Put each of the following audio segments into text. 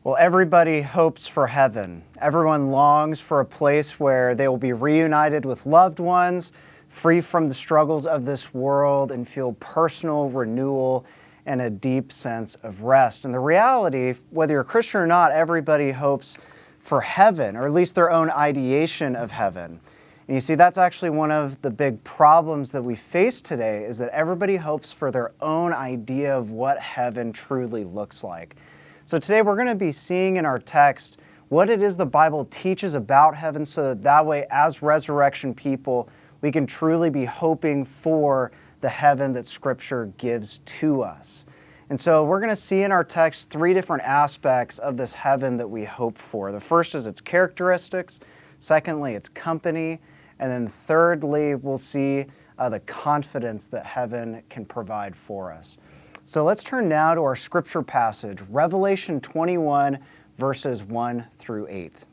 Well, everybody hopes for heaven. Everyone longs for a place where they will be reunited with loved ones, free from the struggles of this world, and feel personal renewal and a deep sense of rest. And the reality, whether you're a Christian or not, everybody hopes for heaven, or at least their own ideation of heaven. And you see, that's actually one of the big problems that we face today, is that everybody hopes for their own idea of what heaven truly looks like. So today we're going to be seeing in our text what it is the Bible teaches about heaven, so that way, as resurrection people, we can truly be hoping for the heaven that Scripture gives to us. And so we're going to see in our text three different aspects of this heaven that we hope for. The first is its characteristics, secondly, its company, and then thirdly, we'll see the confidence that heaven can provide for us. So let's turn now to our scripture passage, Revelation 21, verses 1 through 8.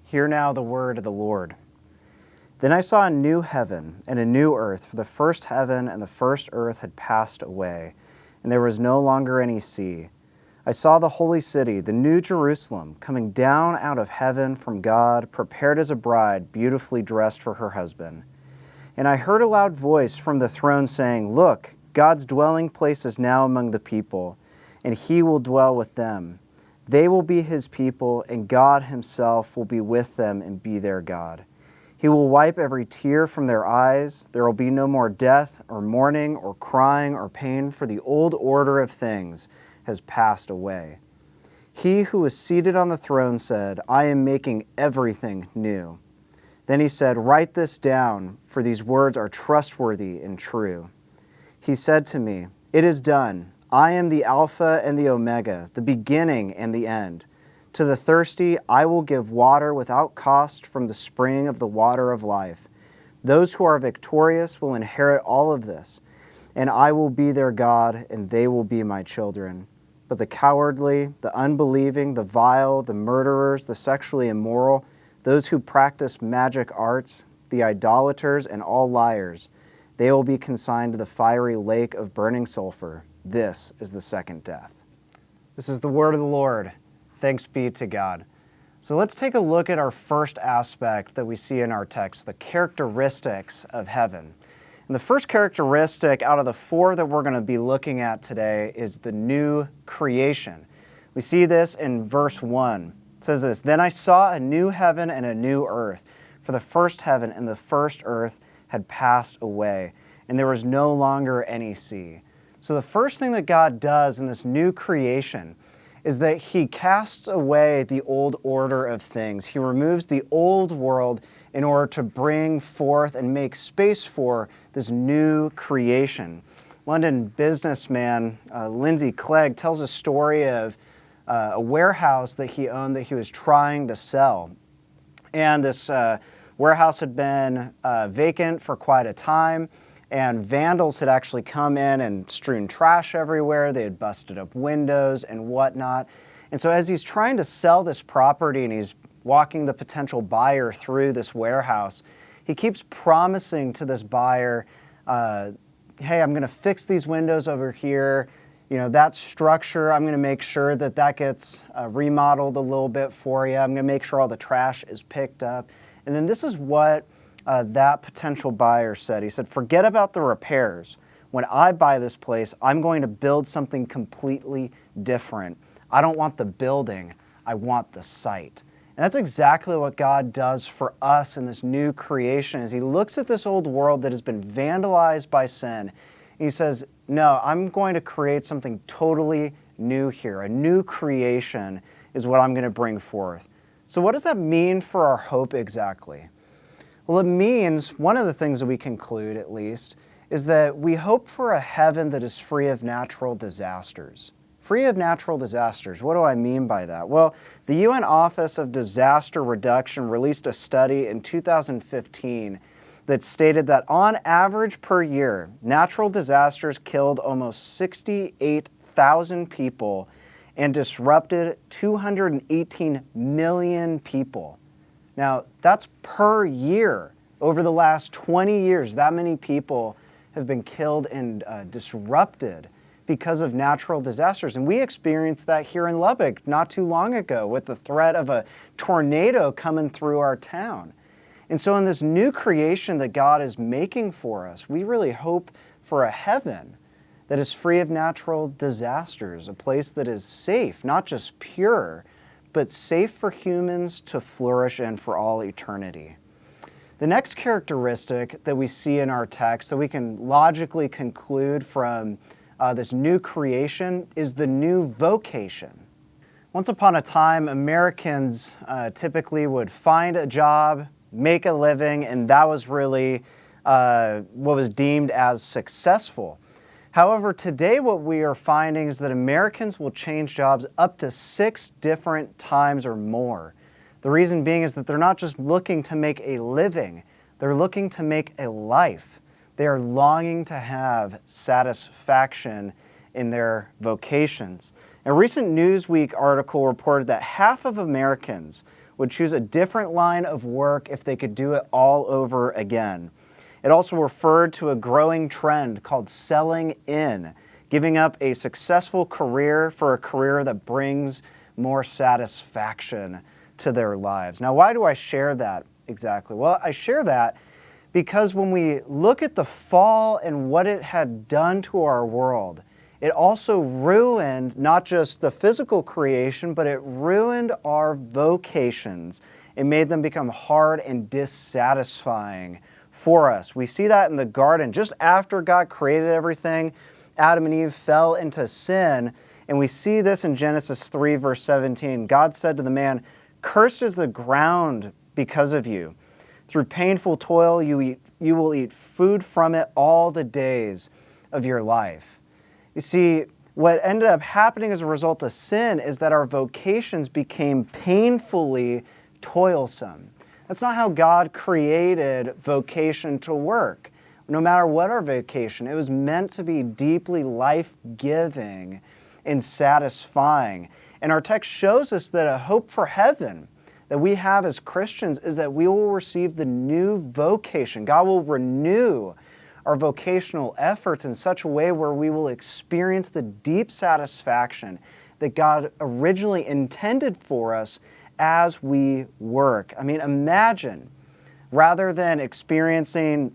Hear now the word of the Lord. Then I saw a new heaven and a new earth, for the first heaven and the first earth had passed away, and there was no longer any sea. I saw the holy city, the new Jerusalem, coming down out of heaven from God, prepared as a bride, beautifully dressed for her husband. And I heard a loud voice from the throne saying, "Look, God's dwelling place is now among the people, and he will dwell with them. They will be his people, and God himself will be with them and be their God. He will wipe every tear from their eyes. There will be no more death, or mourning, or crying, or pain, for the old order of things has passed away." He who was seated on the throne said, "I am making everything new." Then he said, "Write this down, for these words are trustworthy and true." He said to me, "It is done. I am the Alpha and the Omega, the beginning and the end. To the thirsty I will give water without cost from the spring of the water of life. Those who are victorious will inherit all of this, and I will be their God, and they will be my children. But the cowardly, the unbelieving, the vile, the murderers, the sexually immoral, those who practice magic arts, the idolaters, and all liars, they will be consigned to the fiery lake of burning sulfur. This is the second death." This is the word of the Lord. Thanks be to God. So let's take a look at our first aspect that we see in our text, the characteristics of heaven. And the first characteristic out of the four that we're going to be looking at today is the new creation. We see this in verse 1. It says this, "Then I saw a new heaven and a new earth, for the first heaven and the first earth had passed away, and there was no longer any sea." So the first thing that God does in this new creation is that he casts away the old order of things. He removes the old world in order to bring forth and make space for this new creation. London businessman Lindsay Clegg tells a story of a warehouse that he owned that he was trying to sell. And this warehouse had been vacant for quite a time, and vandals had actually come in and strewn trash everywhere. They had busted up windows and whatnot. And so as he's trying to sell this property and he's walking the potential buyer through this warehouse, he keeps promising to this buyer, hey, I'm going to fix these windows over here. You know, that structure, I'm going to make sure that that gets remodeled a little bit for you. I'm going to make sure all the trash is picked up. And then this is what that potential buyer said. He said, "Forget about the repairs. When I buy this place, I'm going to build something completely different. I don't want the building, I want the site." And that's exactly what God does for us in this new creation, is he looks at this old world that has been vandalized by sin, and he says, no, I'm going to create something totally new here. A new creation is what I'm going to bring forth. So what does that mean for our hope exactly? Well, it means, one of the things that we conclude at least, is that we hope for a heaven that is free of natural disasters. Free of natural disasters. What do I mean by that? Well, the UN Office of Disaster Reduction released a study in 2015 that stated that on average per year, natural disasters killed almost 68,000 people and disrupted 218 million people. Now, that's per year. Over the last 20 years, that many people have been killed and disrupted because of natural disasters. And we experienced that here in Lubbock not too long ago with the threat of a tornado coming through our town. And so in this new creation that God is making for us, we really hope for a heaven that is free of natural disasters, a place that is safe, not just pure, but safe for humans to flourish in for all eternity. The next characteristic that we see in our text that we can logically conclude from this new creation is the new vocation. Once upon a time, Americans typically would find a job, make a living, and that was really what was deemed as successful. However, today what we are finding is that Americans will change jobs up to 6 different times or more. The reason being is that they're not just looking to make a living, they're looking to make a life. They are longing to have satisfaction in their vocations. A recent Newsweek article reported that half of Americans would choose a different line of work if they could do it all over again. It also referred to a growing trend called selling in, giving up a successful career for a career that brings more satisfaction to their lives. Now, why do I share that exactly? Well, I share that because when we look at the fall and what it had done to our world, it also ruined not just the physical creation, but it ruined our vocations. It made them become hard and dissatisfying for us. We see that in the garden. Just after God created everything, Adam and Eve fell into sin, and we see this in Genesis 3, verse 17. God said to the man, "Cursed is the ground because of you. Through painful toil you will eat food from it all the days of your life." You see, what ended up happening as a result of sin is that our vocations became painfully toilsome. That's not how God created vocation to work. No matter what our vocation, it was meant to be deeply life-giving and satisfying. And our text shows us that a hope for heaven that we have as Christians is that we will receive the new vocation. God will renew our vocational efforts in such a way where we will experience the deep satisfaction that God originally intended for us as we work. I mean, imagine, rather than experiencing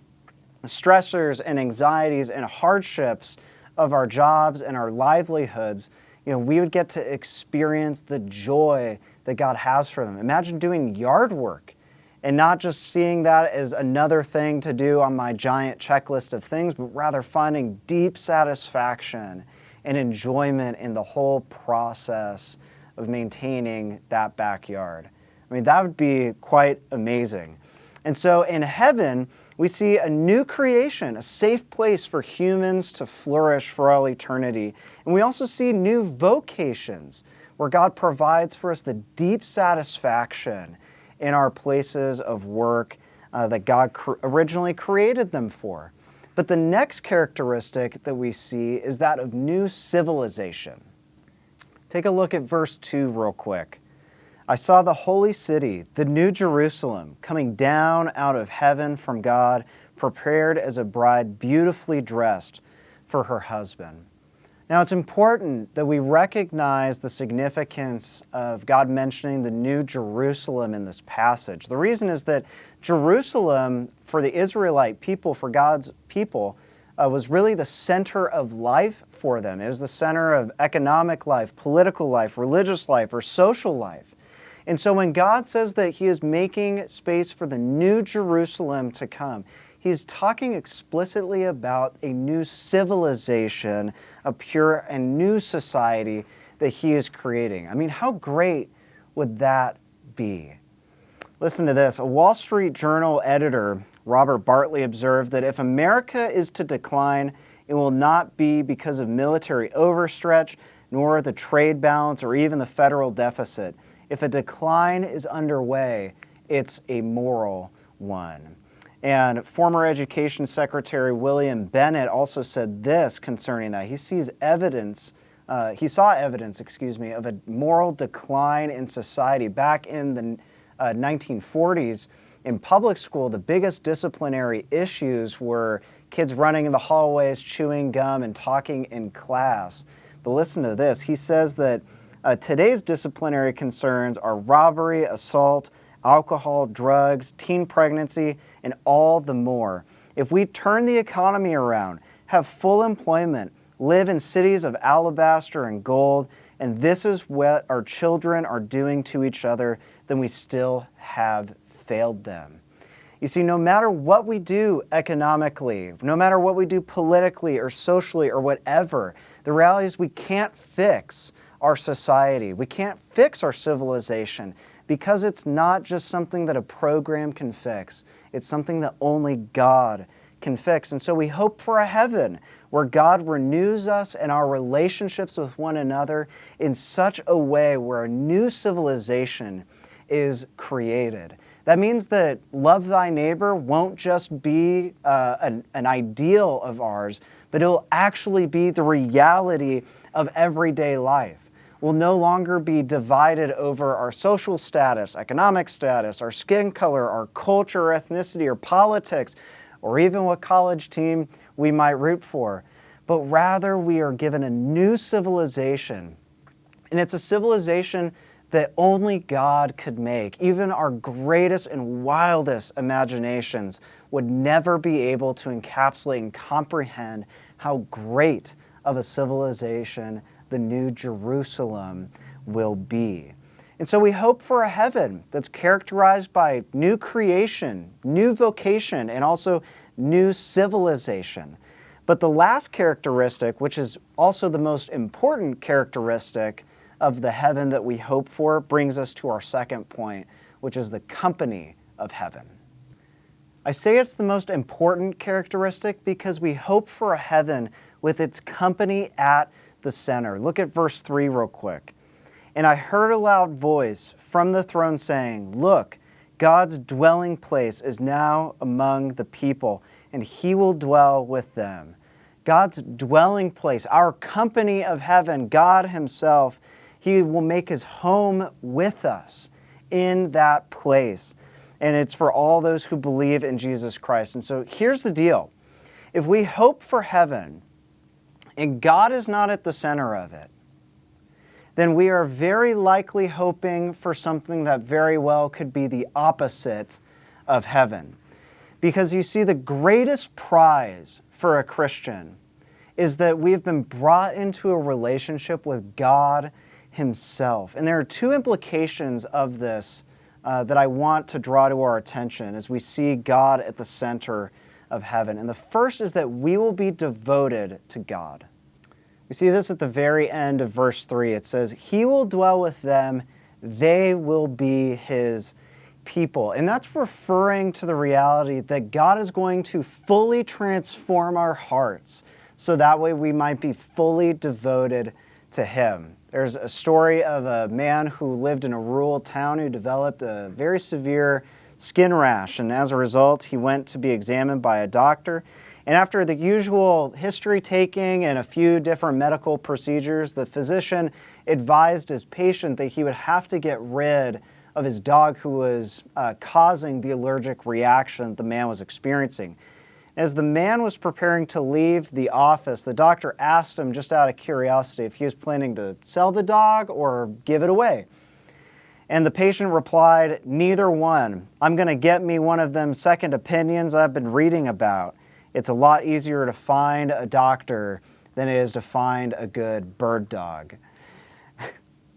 stressors and anxieties and hardships of our jobs and our livelihoods, we would get to experience the joy that God has for them. Imagine doing yard work and not just seeing that as another thing to do on my giant checklist of things, but rather finding deep satisfaction and enjoyment in the whole process of maintaining that backyard. I mean, that would be quite amazing. And so in heaven, we see a new creation, a safe place for humans to flourish for all eternity. And we also see new vocations, where God provides for us the deep satisfaction in our places of work that God originally created them for. But the next characteristic that we see is that of new civilization. Take a look at verse 2 real quick. "I saw the holy city, the new Jerusalem, coming down out of heaven from God, prepared as a bride beautifully dressed for her husband." Now, it's important that we recognize the significance of God mentioning the new Jerusalem in this passage. The reason is that Jerusalem, for the Israelite people, for God's people, was really the center of life for them. It was the center of economic life, political life, religious life, or social life. And so when God says that He is making space for the new Jerusalem to come, He's talking explicitly about a new civilization, a pure and new society that He is creating. I mean, how great would that be? Listen to this. A Wall Street Journal editor, Robert Bartley, observed that if America is to decline, it will not be because of military overstretch, nor the trade balance, or even the federal deficit. If a decline is underway, it's a moral one. And former Education Secretary William Bennett also said this concerning that. He saw evidence, of a moral decline in society. Back in the 1940s, in public school, the biggest disciplinary issues were kids running in the hallways, chewing gum, and talking in class. But listen to this. He says that today's disciplinary concerns are robbery, assault, alcohol, drugs, teen pregnancy, and all the more. If we turn the economy around, have full employment, live in cities of alabaster and gold, and this is what our children are doing to each other, then we still have failed them. You see, no matter what we do economically, no matter what we do politically or socially or whatever, the reality is we can't fix our society. We can't fix our civilization because it's not just something that a program can fix. It's something that only God can fix. And so we hope for a heaven where God renews us and our relationships with one another in such a way where a new civilization is created. That means that love thy neighbor won't just be an ideal of ours, but it will actually be the reality of everyday life. We'll no longer be divided over our social status, economic status, our skin color, our culture, or ethnicity, or politics, or even what college team we might root for. But rather, we are given a new civilization. And it's a civilization that only God could make. Even our greatest and wildest imaginations would never be able to encapsulate and comprehend how great of a civilization the New Jerusalem will be. And so we hope for a heaven that's characterized by new creation, new vocation, and also new civilization. But the last characteristic, which is also the most important characteristic of the heaven that we hope for, brings us to our second point, which is the company of heaven. I say it's the most important characteristic because we hope for a heaven with its company at the center. Look at verse 3 real quick. And I heard a loud voice from the throne saying, "Look, God's dwelling place is now among the people, and he will dwell with them." God's dwelling place, our company of heaven, God himself, he will make his home with us in that place. And it's for all those who believe in Jesus Christ. And so here's the deal. If we hope for heaven, and God is not at the center of it, then we are very likely hoping for something that very well could be the opposite of heaven. Because you see, the greatest prize for a Christian is that we've been brought into a relationship with God himself. And there are two implications of this that I want to draw to our attention as we see God at the center of heaven. And the first is that we will be devoted to God. We see this at the very end of verse 3. It says, "He will dwell with them, they will be his people." And that's referring to the reality that God is going to fully transform our hearts so that way we might be fully devoted to him. There's a story of a man who lived in a rural town who developed a very severe skin rash, and as a result, he went to be examined by a doctor. And after the usual history taking and a few different medical procedures, the physician advised his patient that he would have to get rid of his dog who was causing the allergic reaction the man was experiencing. As the man was preparing to leave the office, the doctor asked him, just out of curiosity, if he was planning to sell the dog or give it away. And the patient replied, "Neither one. I'm going to get me one of them second opinions I've been reading about. It's a lot easier to find a doctor than it is to find a good bird dog."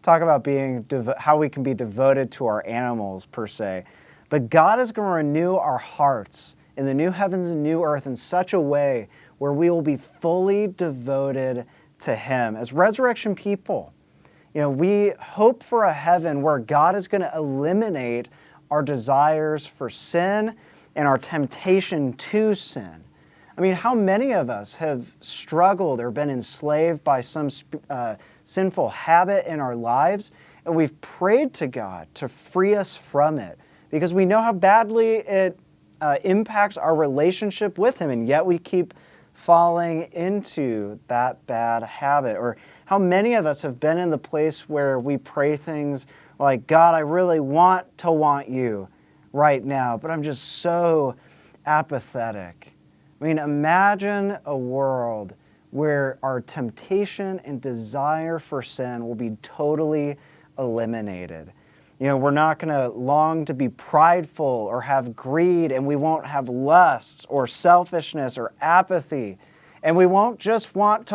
Talk about being how we can be devoted to our animals, per se. But God is going to renew our hearts in the new heavens and new earth in such a way where we will be fully devoted to him. As resurrection people, we hope for a heaven where God is going to eliminate our desires for sin and our temptation to sin. I mean, how many of us have struggled or been enslaved by some sinful habit in our lives, and we've prayed to God to free us from it because we know how badly it impacts our relationship with him, and yet we keep falling into that bad habit. Or how many of us have been in the place where we pray things like, "God, I really want to want you right now, but I'm just so apathetic. I mean, imagine a world where our temptation and desire for sin will be totally eliminated. We're not going to long to be prideful or have greed, and we won't have lusts or selfishness or apathy. And we won't just want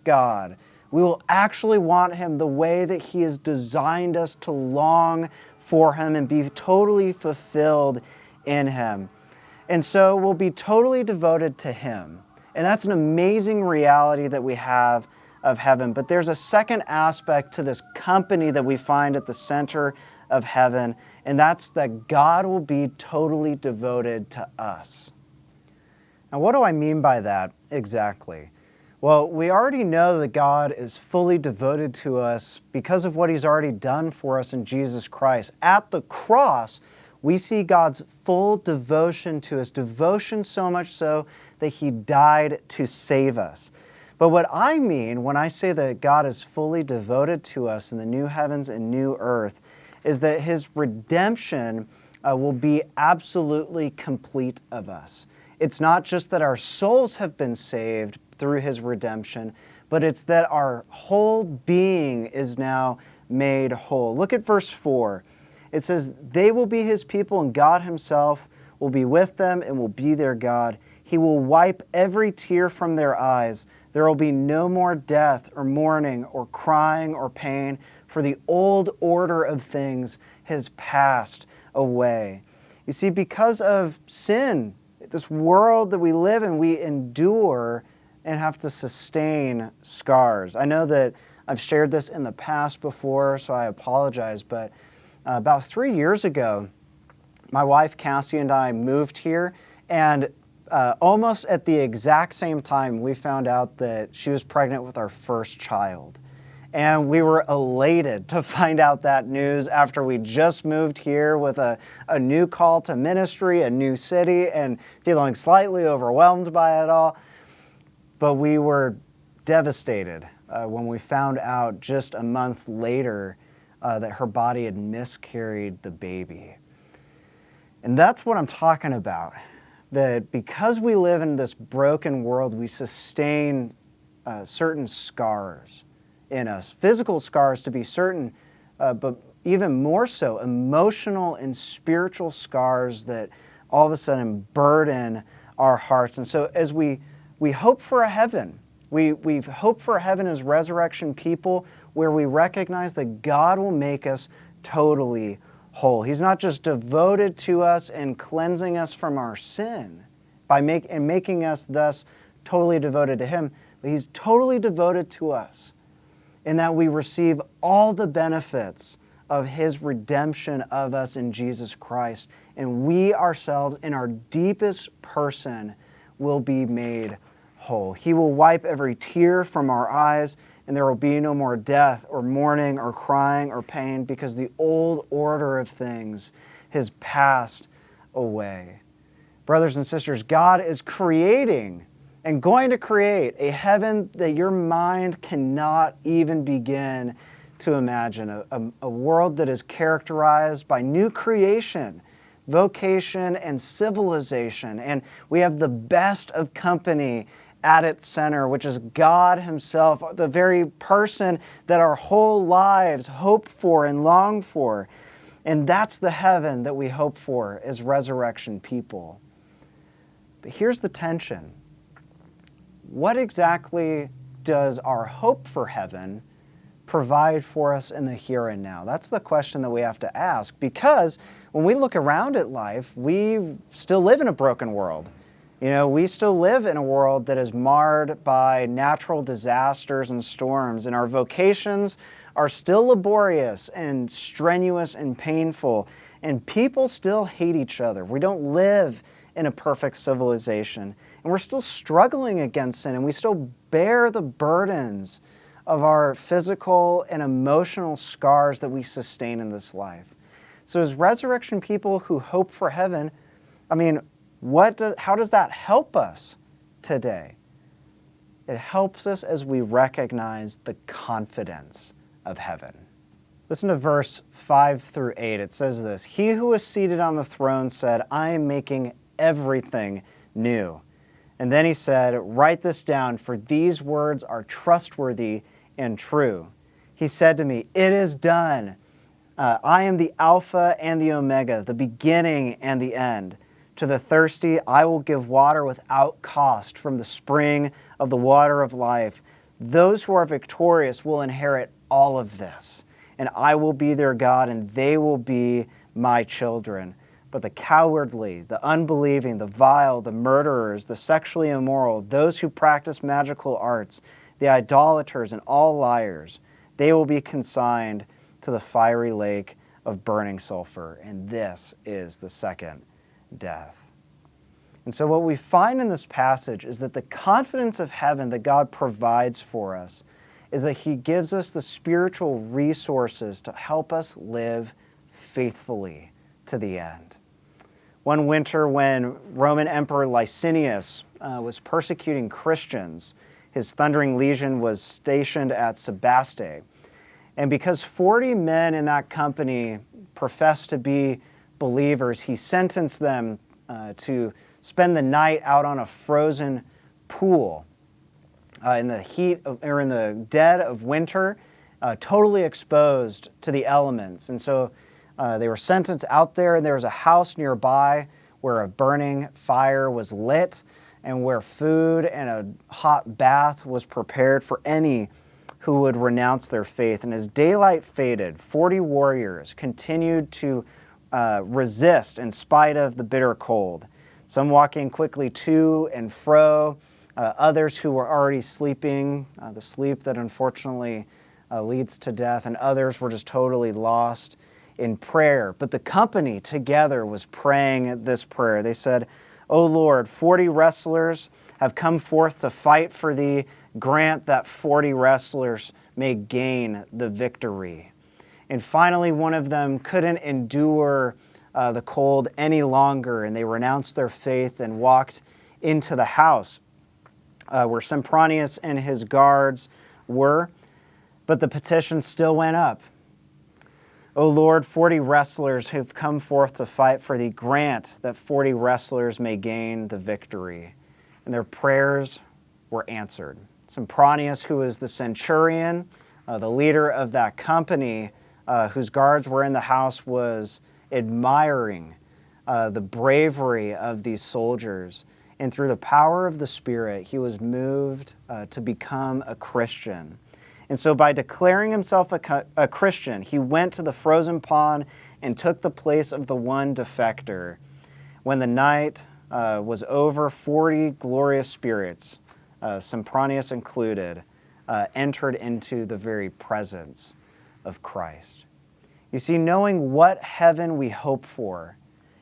God. We will actually want Him the way that He has designed us to long for Him and be totally fulfilled in Him. And so we'll be totally devoted to Him. And that's an amazing reality that we have of heaven. But there's a second aspect to this company that we find at the center of heaven, and that's that God will be totally devoted to us. Now, what do I mean by that exactly? Well, we already know that God is fully devoted to us because of what He's already done for us in Jesus Christ. At the cross, we see God's full devotion to us, devotion so much so that He died to save us. But what I mean when I say that God is fully devoted to us in the new heavens and new earth is that His redemption will be absolutely complete of us. It's not just that our souls have been saved through His redemption, but it's that our whole being is now made whole. Look at verse 4. It says, "They will be His people, and God Himself will be with them and will be their God. He will wipe every tear from their eyes. There will be no more death or mourning or crying or pain, for the old order of things has passed away." You see, because of sin, this world that we live in, we endure and have to sustain scars. I know that I've shared this in the past before, so I apologize, but about 3 years ago, my wife Cassie and I moved here, and almost at the exact same time, we found out that she was pregnant with our first child. And we were elated to find out that news after we just moved here with a new call to ministry, a new city, and feeling slightly overwhelmed by it all. But we were devastated when we found out just a month later that her body had miscarried the baby. And that's what I'm talking about. That because we live in this broken world, we sustain certain scars in us. Physical scars to be certain, but even more so, emotional and spiritual scars that all of a sudden burden our hearts. And so as we hope for a heaven, we've hoped for a heaven as resurrection people where we recognize that God will make us totally whole. He's not just devoted to us and cleansing us from our sin by making us thus totally devoted to Him, but He's totally devoted to us in that we receive all the benefits of His redemption of us in Jesus Christ, and we ourselves in our deepest person will be made whole. He will wipe every tear from our eyes, and there will be no more death or mourning or crying or pain, because the old order of things has passed away. Brothers and sisters, God is creating and going to create a heaven that your mind cannot even begin to imagine, a world that is characterized by new creation, vocation, and civilization. And we have the best of company at its center, which is God Himself, the very person that our whole lives hope for and long for. And that's the heaven that we hope for as resurrection people. But here's the tension. What exactly does our hope for heaven provide for us in the here and now? That's the question that we have to ask, because when we look around at life, we still live in a broken world. We still live in a world that is marred by natural disasters and storms, and our vocations are still laborious and strenuous and painful, and people still hate each other. We don't live in a perfect civilization, and we're still struggling against sin, and we still bear the burdens of our physical and emotional scars that we sustain in this life. So as resurrection people who hope for heaven, how does that help us today? It helps us as we recognize the confidence of heaven. Listen to verse 5 through 8. It says this: "He who is seated on the throne said, I am making everything new." And then he said, "Write this down, for these words are trustworthy and true." He said to me, "It is done. I am the Alpha and the Omega, the beginning and the end. To the thirsty, I will give water without cost from the spring of the water of life. Those who are victorious will inherit all of this, and I will be their God, and they will be my children. But the cowardly, the unbelieving, the vile, the murderers, the sexually immoral, those who practice magical arts, the idolaters, and all liars, they will be consigned to the fiery lake of burning sulfur. And this is the second death." And so what we find in this passage is that the confidence of heaven that God provides for us is that he gives us the spiritual resources to help us live faithfully to the end. One winter when Roman Emperor Licinius was persecuting Christians, his thundering legion was stationed at Sebaste. And because 40 men in that company professed to be believers, he sentenced them to spend the night out on a frozen pool in the dead of winter, totally exposed to the elements. And so they were sentenced out there, and there was a house nearby where a burning fire was lit and where food and a hot bath was prepared for any who would renounce their faith. And as daylight faded, 40 warriors continued to resist in spite of the bitter cold. Some walking quickly to and fro, others who were already sleeping, the sleep that unfortunately leads to death, and others were just totally lost in prayer. But the company together was praying this prayer. They said, "O Lord, 40 wrestlers have come forth to fight for thee. Grant that 40 wrestlers may gain the victory." And finally, one of them couldn't endure the cold any longer, and they renounced their faith and walked into the house where Sempronius and his guards were. But the petition still went up. "O Lord, 40 wrestlers who've come forth to fight for thee, grant that 40 wrestlers may gain the victory." And their prayers were answered. Sempronius, who was the centurion, the leader of that company, whose guards were in the house, was admiring the bravery of these soldiers. And through the power of the Spirit, he was moved to become a Christian. And so by declaring himself a Christian, he went to the frozen pond and took the place of the one defector. When the night was over, 40 glorious spirits, Sempronius included, entered into the very presence of Christ. You see, knowing what heaven we hope for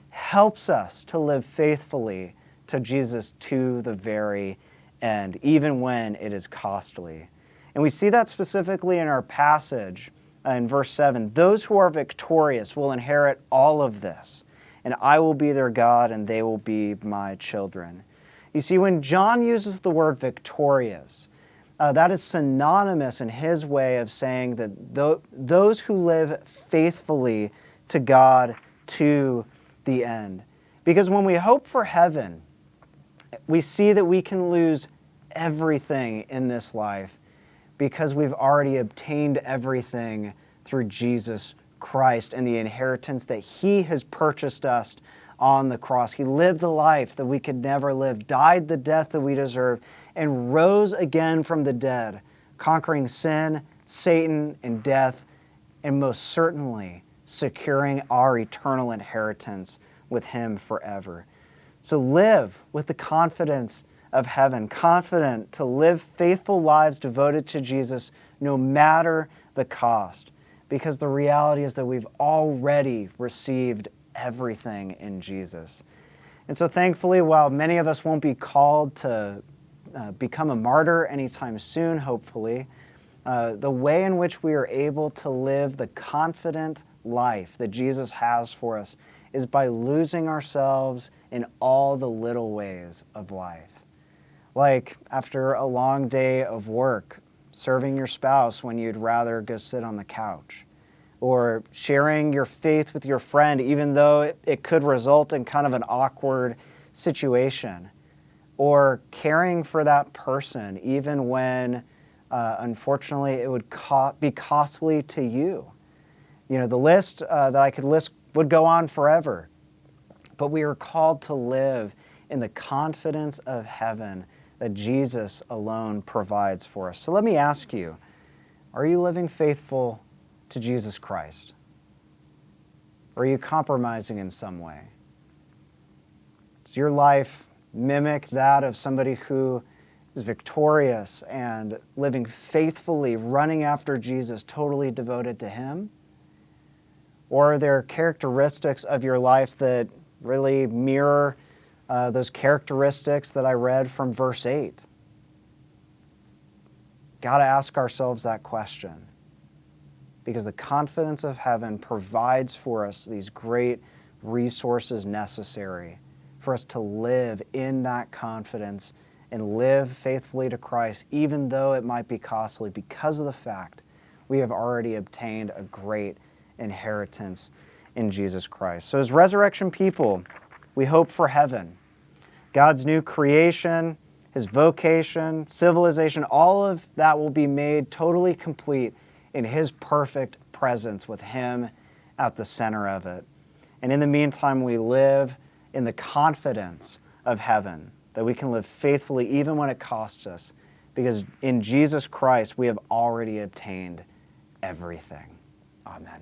helps us to live faithfully to Jesus to the very end, even when it is costly. And we see that specifically in our passage in verse 7. "Those who are victorious will inherit all of this, and I will be their God, and they will be my children." You see, when John uses the word victorious, that is synonymous in his way of saying that those who live faithfully to God to the end. Because when we hope for heaven, we see that we can lose everything in this life because we've already obtained everything through Jesus Christ and the inheritance that he has purchased us on the cross. He lived the life that we could never live, died the death that we deserve, and rose again from the dead, conquering sin, Satan, and death, and most certainly securing our eternal inheritance with him forever. So live with the confidence of heaven, confident to live faithful lives devoted to Jesus no matter the cost, because the reality is that we've already received everything in Jesus. And so thankfully, while many of us won't be called to become a martyr anytime soon, hopefully, the way in which we are able to live the confident life that Jesus has for us is by losing ourselves in all the little ways of life. Like after a long day of work, serving your spouse when you'd rather go sit on the couch, or sharing your faith with your friend even though it could result in kind of an awkward situation, or caring for that person, even when, unfortunately, it would be costly to you. You know, the list that I could list would go on forever, but we are called to live in the confidence of heaven that Jesus alone provides for us. So let me ask you, are you living faithful to Jesus Christ? Or are you compromising in some way? Does your life mimic that of somebody who is victorious and living faithfully, running after Jesus, totally devoted to Him? Or are there characteristics of your life that really mirror those characteristics that I read from verse 8? Got to ask ourselves that question, because the confidence of heaven provides for us these great resources necessary for us to live in that confidence and live faithfully to Christ, even though it might be costly, because of the fact we have already obtained a great inheritance in Jesus Christ. So as resurrection people, we hope for heaven. God's new creation, His vocation, civilization, all of that will be made totally complete in His perfect presence with Him at the center of it. And in the meantime, we live in the confidence of heaven, that we can live faithfully even when it costs us, because in Jesus Christ we have already obtained everything. Amen.